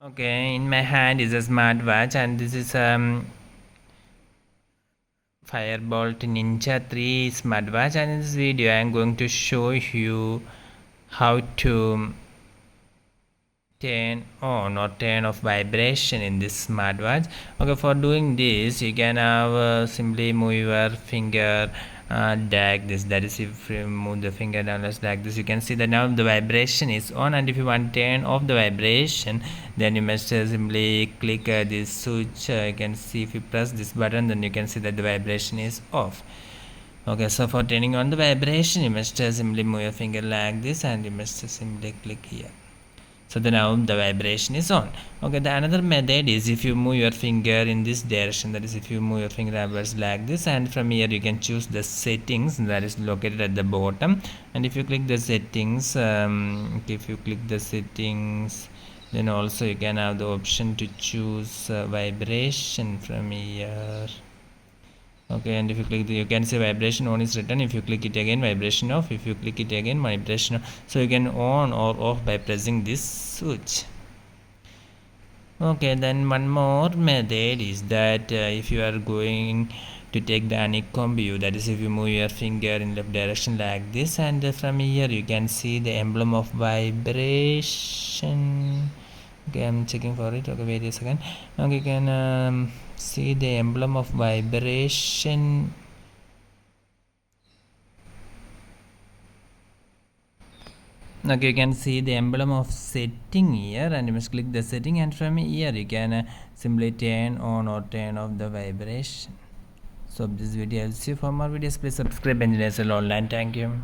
Okay, in my hand is a smartwatch, and this is Firebolt Ninja 3 smartwatch, and in this video I am going to show you how to turn on or turn off vibration in this smartwatch. Okay, for doing this you can have simply move your finger drag this, that is if you move the finger down like this, you can see that now the vibration is on. And if you want to turn off the vibration, then you must simply click this switch. You can see if you press this button, then you can see that the vibration is off. Okay, so for turning on the vibration you must simply move your finger like this, and you must simply click here. So then now the vibration is on. Okay, the another method is if you move your finger in this direction, that is if you move your finger upwards like this, and from here you can choose the settings that is located at the bottom. And if you click the settings, then also you can have the option to choose vibration from here. Okay, and if you click you can see vibration on is written. If you click it again, vibration off. If you click it again, vibration off. So you can on or off by pressing this switch. Okay, then one more method is that if you are going to take the honeycomb view, that is if you move your finger in left direction like this, and from here you can see the emblem of vibration. Okay, I'm checking for it. Okay, wait a second. Okay, you can see the emblem of vibration. Okay, you can see the emblem of setting here, and you must click the setting, and from here you can simply turn on or turn off the vibration. So this video helps you. For more videos, please subscribe Engineers Online. Thank you.